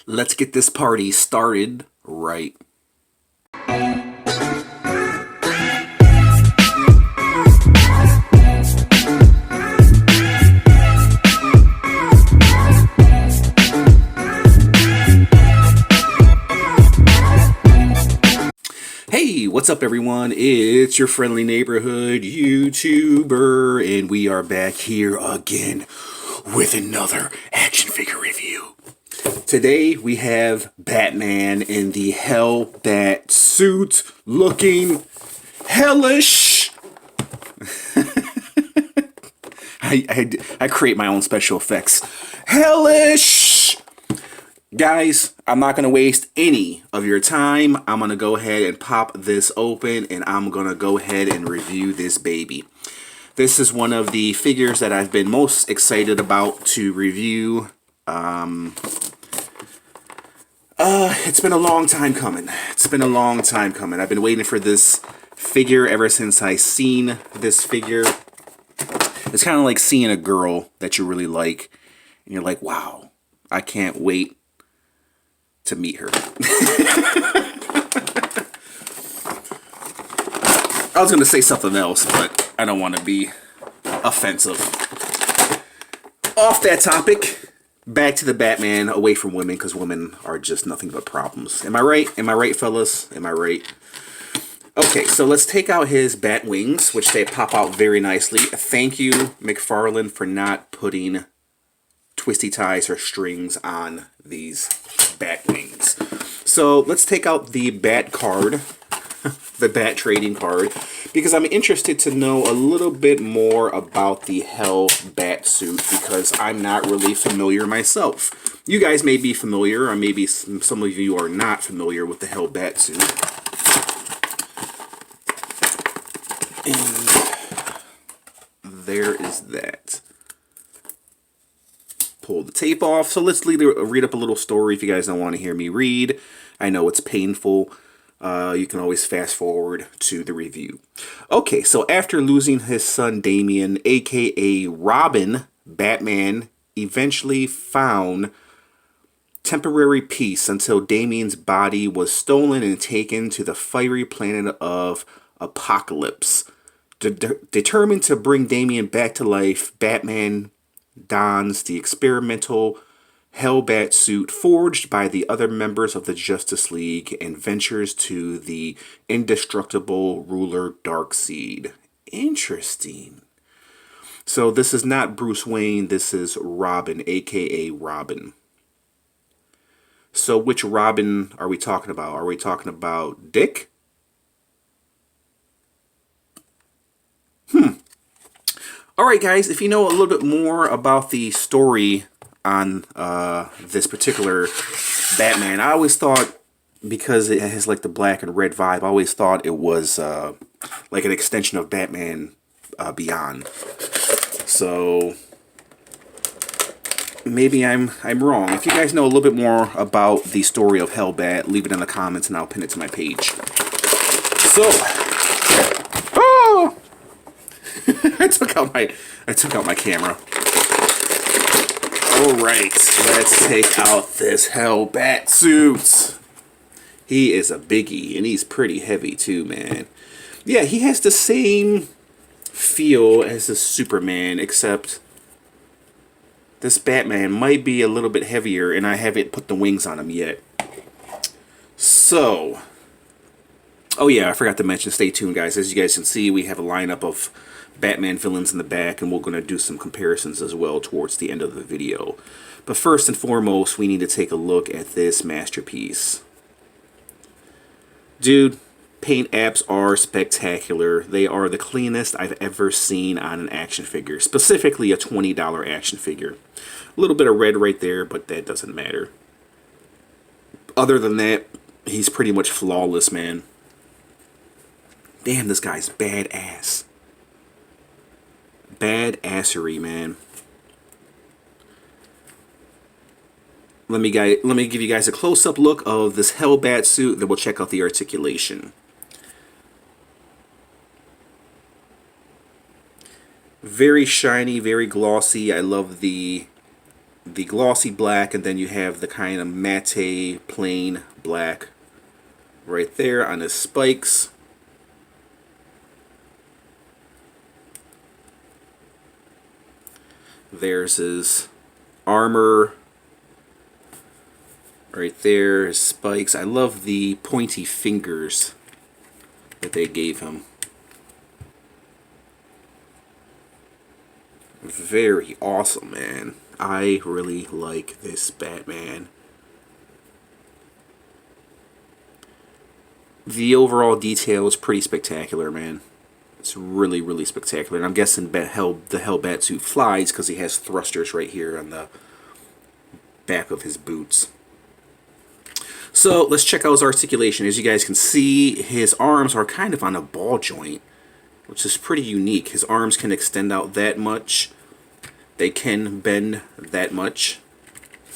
Let's get this party started right. Hey, what's up everyone? It's your friendly neighborhood YouTuber, and we are back here again with another action figure review. Today we have Batman in the Hellbat suit, looking hellish. I create my own special effects. Hellish! Guys, I'm not going to waste any of your time. I'm going to go ahead and pop this open, and I'm going to go ahead and review this baby. This is one of the figures that I've been most excited about to review. It's been a long time coming. It's been a long time coming. I've been waiting for this figure ever since I seen this figure. It's kind of like seeing a girl that you really like, and you're like, wow, I can't wait to meet her. I was going to say something else, but I don't want to be offensive. Off that topic, back to the Batman, away from women, because women are just nothing but problems. Am I right? Am I right, fellas? Am I right? Okay, so let's take out his bat wings, which they pop out very nicely. Thank you, McFarlane, for not putting twisty ties or strings on these bat wings. So let's take out the bat card, the bat trading card, because I'm interested to know a little bit more about the Hellbat suit, because I'm not really familiar myself. You guys may be familiar, or maybe some of you are not familiar with the Hellbat suit. And there is that. Pull the tape off. So let's read up a little story if you guys don't want to hear me read. I know it's painful. You can always fast forward to the review. Okay, so after losing his son Damian, aka Robin, Batman eventually found temporary peace until Damian's body was stolen and taken to the fiery planet of Apocalypse. Determined to bring Damian back to life, Batman dons the experimental Hellbat suit forged by the other members of the Justice League and ventures to the indestructible ruler Darkseid. Interesting. So this is not Bruce Wayne, this is Robin, aka Robin. So which Robin are we talking about? Are we talking about Dick? Alright guys, if you know a little bit more about the story on this particular Batman, I always thought, because it has like the black and red vibe, I always thought it was like an extension of Batman Beyond. So maybe I'm wrong. If you guys know a little bit more about the story of Hellbat, leave it in the comments and I'll pin it to my page. So I took out my camera. Alright, let's take out this Hellbat suit. He is a biggie, and he's pretty heavy too, man. Yeah, he has the same feel as the Superman, except this Batman might be a little bit heavier, and I haven't put the wings on him yet. So, oh yeah, I forgot to mention, stay tuned guys. As you guys can see, we have a lineup of Batman villains in the back, and we're going to do some comparisons as well towards the end of the video. But first and foremost, we need to take a look at this masterpiece. Dude, paint apps are spectacular. They are the cleanest I've ever seen on an action figure, specifically a $20 action figure. A little bit of red right there, but that doesn't matter. Other than that, he's pretty much flawless, man. Damn, this guy's badass. Badassery, man. Let me give you guys a close-up look of this Hellbat suit, then we'll check out the articulation. Very shiny, very glossy. I love the the glossy black, and then you have the kind of matte plain black right there on his spikes. There's his armor right there, his spikes. I love the pointy fingers that they gave him. Very awesome, man. I really like this Batman. The overall detail is pretty spectacular, man. It's really, really spectacular. And I'm guessing the Hellbat suit flies because he has thrusters right here on the back of his boots. So let's check out his articulation. As you guys can see, his arms are kind of on a ball joint, which is pretty unique. His arms can extend out that much. They can bend that much.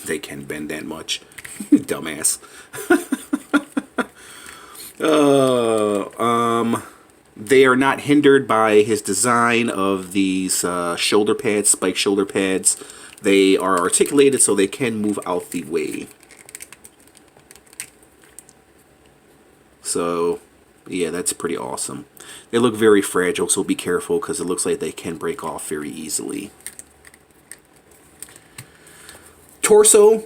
They can bend that much. Dumbass. They are not hindered by his design of these shoulder pads, spike shoulder pads. They are articulated so they can move out the way. So, yeah, that's pretty awesome. They look very fragile, so be careful because it looks like they can break off very easily. Torso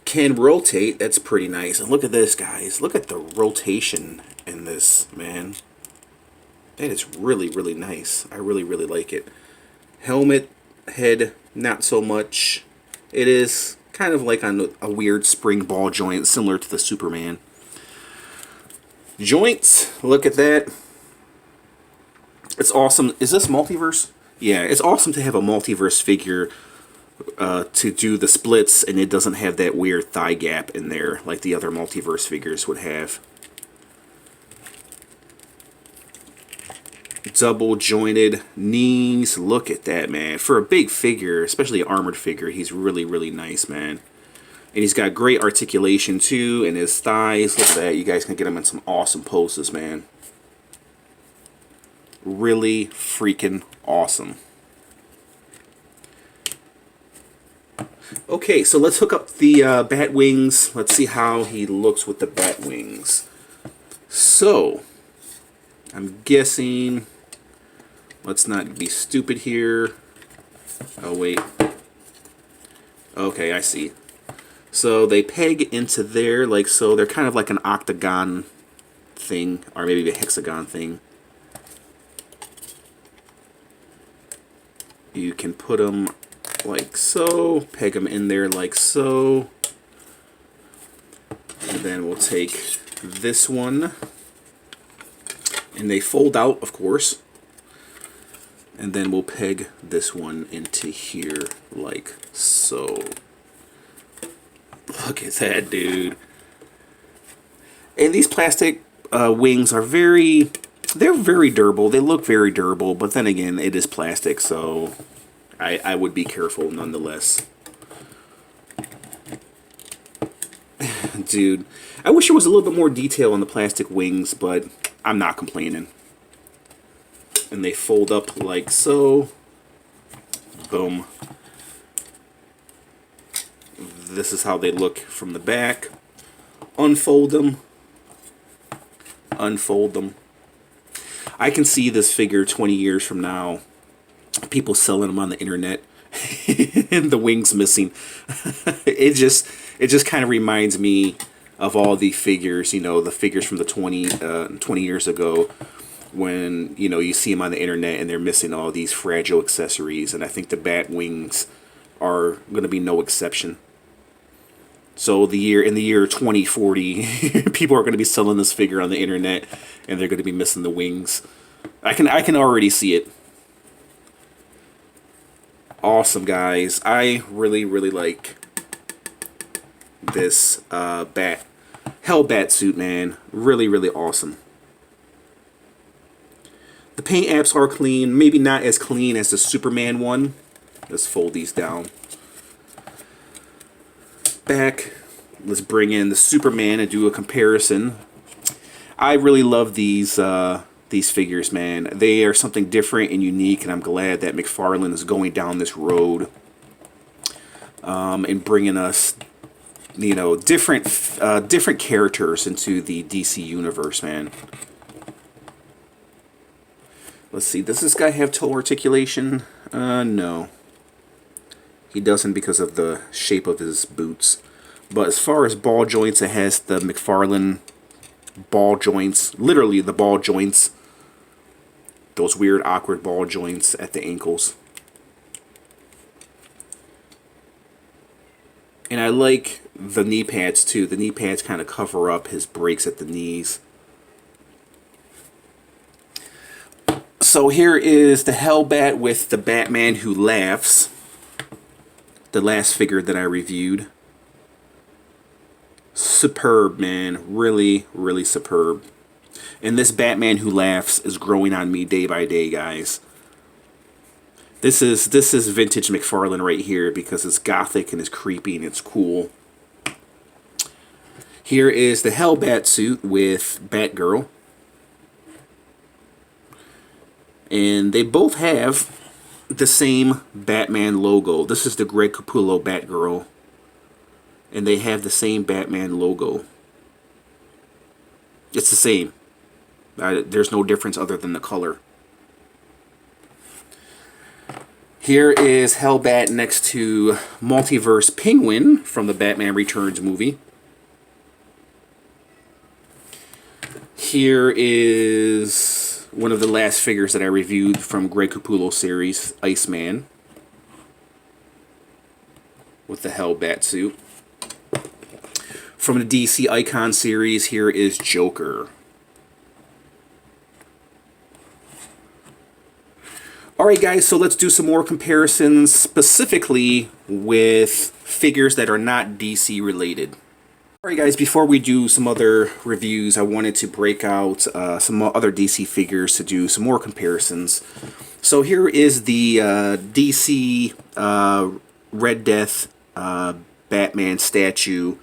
can rotate. That's pretty nice. And look at this, guys. Look at the rotation in this, man. That is really, really nice. I really, really like it. Helmet, head, not so much. It is kind of like on a weird spring ball joint, similar to the Superman. Joints, look at that. It's awesome. Is this multiverse? Yeah, it's awesome to have a multiverse figure to do the splits, and it doesn't have that weird thigh gap in there like the other multiverse figures would have. Double jointed knees. Look at that, man. For a big figure, especially an armored figure, he's really, really nice, man. And he's got great articulation too, and his thighs. Look at that. You guys can get him in some awesome poses, man. Really freaking awesome. Okay, so let's hook up the bat wings. Let's see how he looks with the bat wings. So, I'm guessing, let's not be stupid here. Oh, wait. Okay, I see. So they peg into there like so. They're kind of like an octagon thing, or maybe a hexagon thing. You can put them like so, peg them in there like so. And then we'll take this one, and they fold out, of course. And then we'll peg this one into here like so. Look at that, dude. And these plastic wings are they're very durable. They look very durable, but then again, it is plastic, so I would be careful nonetheless. Dude, I wish there was a little bit more detail on the plastic wings, but I'm not complaining. And they fold up like so. Boom. This is how they look from the back. Unfold them. Unfold them. I can see this figure 20 years from now. People selling them on the internet. And the wings missing. It just kind of reminds me of all the figures, you know, the figures from the 20 years ago, when, you know, you see them on the internet and they're missing all these fragile accessories. And I think the bat wings are going to be no exception. So in the year 2040, people are going to be selling this figure on the internet, and they're going to be missing the wings. I can already see it. Awesome, guys. I really, really like this Hellbat suit, man. Really, really awesome. The paint apps are clean. Maybe not as clean as the Superman one. Let's fold these down. Back. Let's bring in the Superman and do a comparison. I really love these figures, man. They are something different and unique, and I'm glad that McFarlane is going down this road. and bringing us, you know, different characters into the DC universe, man. Let's see, does this guy have toe articulation? No. He doesn't because of the shape of his boots. But as far as ball joints, it has the McFarlane ball joints. Literally the ball joints. Those weird, awkward ball joints at the ankles. And I like the knee pads too. The knee pads kind of cover up his breaks at the knees. So here is the Hellbat with the Batman who laughs. The last figure that I reviewed. Superb, man. Really, really superb. And this Batman who laughs is growing on me day by day, guys. This is vintage McFarlane right here because it's gothic and it's creepy and it's cool. Here is the Hellbat suit with Batgirl. And they both have the same Batman logo. This is the Greg Capullo Batgirl. And they have the same Batman logo. It's the same. There's no difference other than the color. Here is Hellbat next to Multiverse Penguin from the Batman Returns movie. Here is one of the last figures that I reviewed from Greg Capullo series, Iceman, with the Hellbat suit. From the DC Icon series, here is Joker. Alright guys, so let's do some more comparisons, specifically with figures that are not DC related. Alright guys, before we do some other reviews, I wanted to break out some other DC figures to do some more comparisons. So here is the DC Red Death Batman statue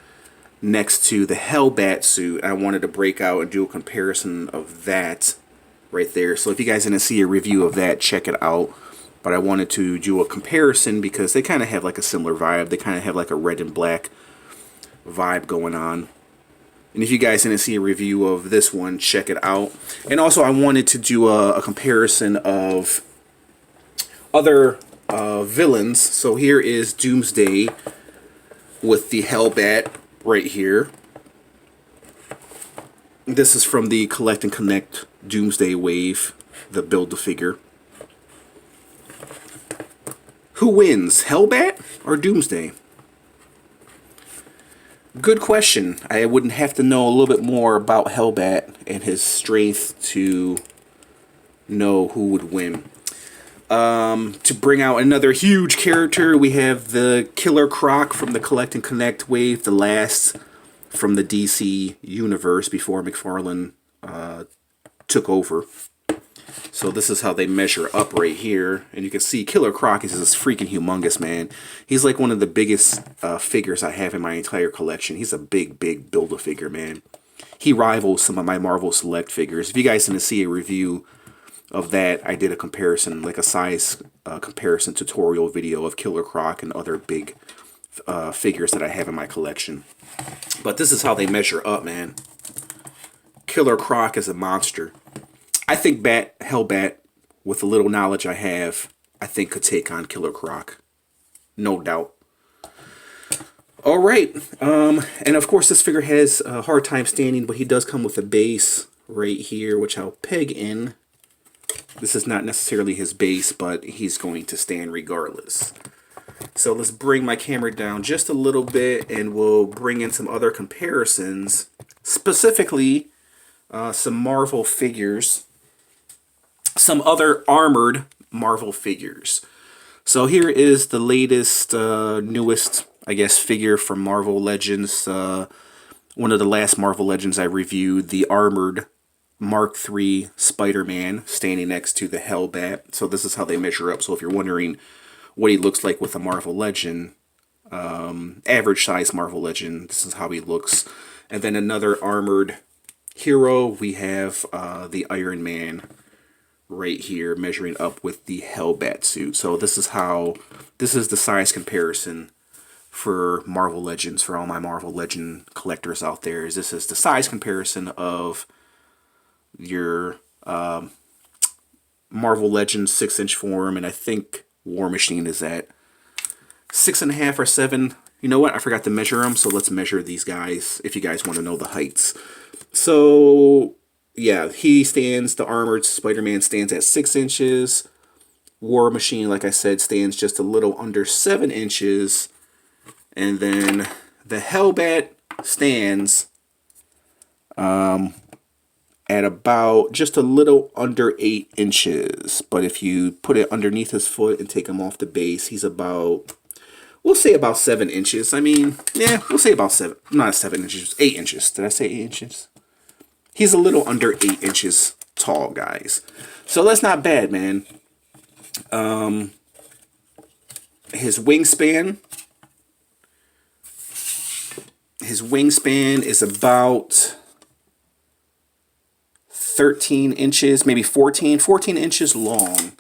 next to the Hellbat suit. I wanted to break out and do a comparison of that right there. So if you guys didn't see a review of that, check it out. But I wanted to do a comparison because they kind of have like a similar vibe. They kind of have like a red and black vibe going on. And if you guys didn't see a review of this one, check it out. And also I wanted to do a comparison of other villains. So here is Doomsday with the Hellbat right here. This is from the Collect and Connect Doomsday wave, the Build-A-Figure. Who wins, Hellbat or Doomsday? Good question. I wouldn't have to know a little bit more about Hellbat and his strength to know who would win. To bring out another huge character, we have the Killer Croc from the Collect and Connect wave, the last from the DC universe before McFarlane took over. So this is how they measure up right here. And you can see Killer Croc is this freaking humongous, man. He's like one of the biggest figures I have in my entire collection. He's a big, big Build-A-Figure, man. He rivals some of my Marvel Select figures. If you guys didn't see a review of that, I did a comparison, like a size comparison tutorial video of Killer Croc and other big figures that I have in my collection. But this is how they measure up, man. Killer Croc is a monster. I think Hellbat, with the little knowledge I have, I think could take on Killer Croc. No doubt. Alright, and of course this figure has a hard time standing, but he does come with a base right here, which I'll peg in. This is not necessarily his base, but he's going to stand regardless. So let's bring my camera down just a little bit, and we'll bring in some other comparisons, specifically some Marvel figures, some other armored Marvel figures. So here is the latest, newest, I guess, figure from Marvel Legends. One of the last Marvel Legends I reviewed, the armored Mark III Spider-Man standing next to the Hellbat. So this is how they measure up. So if you're wondering what he looks like with a Marvel Legend, average size Marvel Legend, this is how he looks. And then another armored hero, we have the Iron Man right here measuring up with the Hellbat suit. So this is the size comparison for Marvel Legends, for all my Marvel Legend collectors out there, is this is the size comparison of your Marvel Legends 6-inch form, and I think War Machine is at 6.5 or 7. You know what? I forgot to measure them, so let's measure these guys if you guys want to know the heights. So, yeah, the armored Spider-Man stands at 6 inches. War Machine, like I said, stands just a little under 7 inches. And then the Hellbat stands at about just a little under 8 inches. But if you put it underneath his foot and take him off the base, he's about, we'll say about 7 inches. I mean, yeah, we'll say about 7, not 7 inches, 8 inches. Did I say 8 inches? He's a little under 8 inches tall, guys. So that's not bad, man. His wingspan is about 13 inches, maybe 14 inches long.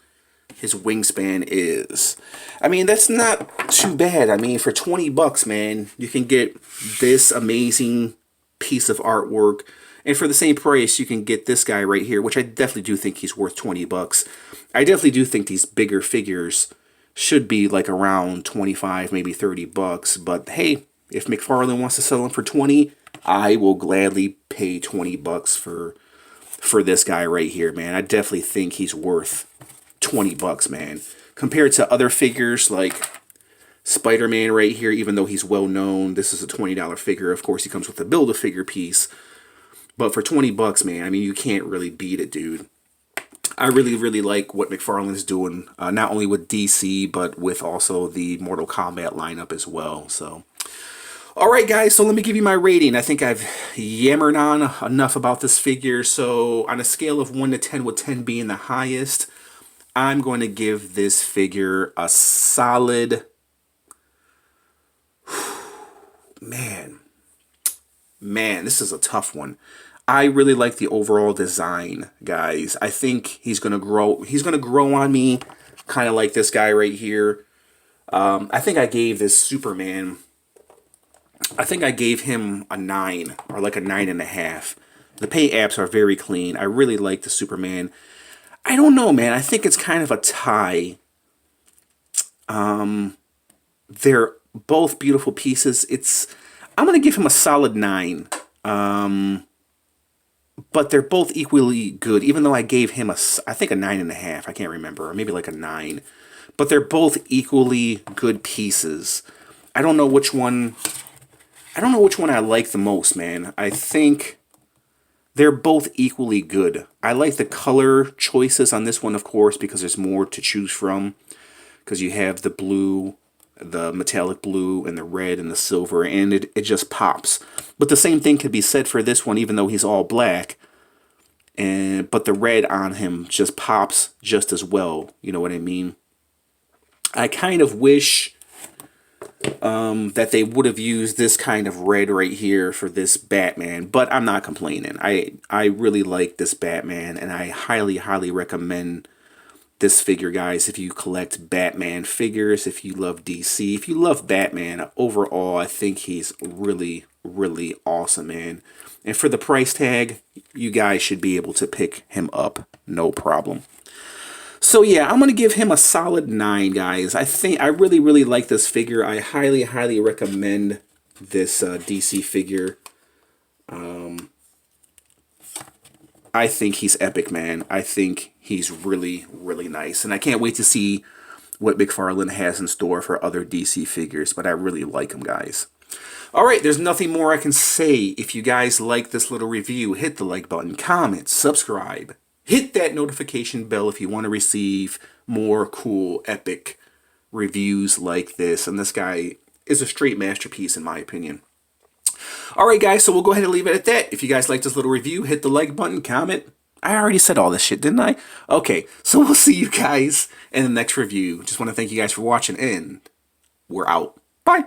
His wingspan is. I mean, that's not too bad. I mean, for 20 bucks, man, you can get this amazing piece of artwork. And for the same price, you can get this guy right here, which I definitely do think he's worth 20 bucks. I definitely do think these bigger figures should be like around 25, maybe 30 bucks. But hey, if McFarlane wants to sell them for 20, I will gladly pay 20 bucks for this guy right here, man. I definitely think he's worth 20 bucks, man. Compared to other figures like Spider-Man right here, even though he's well known, this is a $20 figure. Of course, he comes with a Build-A-Figure piece. But for 20 bucks, man, I mean, you can't really beat it, dude. I really, really like what McFarlane's doing, not only with DC, but with also the Mortal Kombat lineup as well. So, all right, guys, so let me give you my rating. I think I've yammered on enough about this figure. So on a scale of 1 to 10, with 10 being the highest, I'm going to give this figure a solid... Man, this is a tough one. I really like the overall design, guys. I think he's gonna grow. He's gonna grow on me, kind of like this guy right here. I think I gave this Superman. I think I gave him a 9 or like a 9.5. The paint apps are very clean. I really like the Superman. I don't know, man. I think it's kind of a tie. They're both beautiful pieces. I'm gonna give him a solid 9. But they're both equally good, even though I gave him I think a 9.5. I can't remember, or maybe like a 9. But they're both equally good pieces. I don't know which one I like the most, man. I think they're both equally good. I like the color choices on this one, of course, because there's more to choose from. Because you have the blue, the metallic blue, and the red, and the silver, and it just pops. But the same thing could be said for this one, even though he's all black. But the red on him just pops just as well. You know what I mean? I kind of wish that they would have used this kind of red right here for this Batman, but I'm not complaining. I really like this Batman, and I highly, highly recommend this figure, guys. If you collect Batman figures, if you love DC, if you love Batman overall, I think he's really, really awesome, man. And for the price tag, you guys should be able to pick him up, no problem. So yeah, I'm going to give him a solid 9, guys. I really, really like this figure. I highly, highly recommend this DC figure. I think he's epic, man. I think he's really, really nice. And I can't wait to see what McFarlane has in store for other DC figures. But I really like him, guys. Alright, there's nothing more I can say. If you guys like this little review, hit the like button, comment, subscribe. Hit that notification bell if you want to receive more cool, epic reviews like this. And this guy is a straight masterpiece in my opinion. Alright guys, so we'll go ahead and leave it at that. If you guys like this little review, hit the like button, comment. I already said all this shit, didn't I? Okay, so we'll see you guys in the next review. Just want to thank you guys for watching, and we're out. Bye!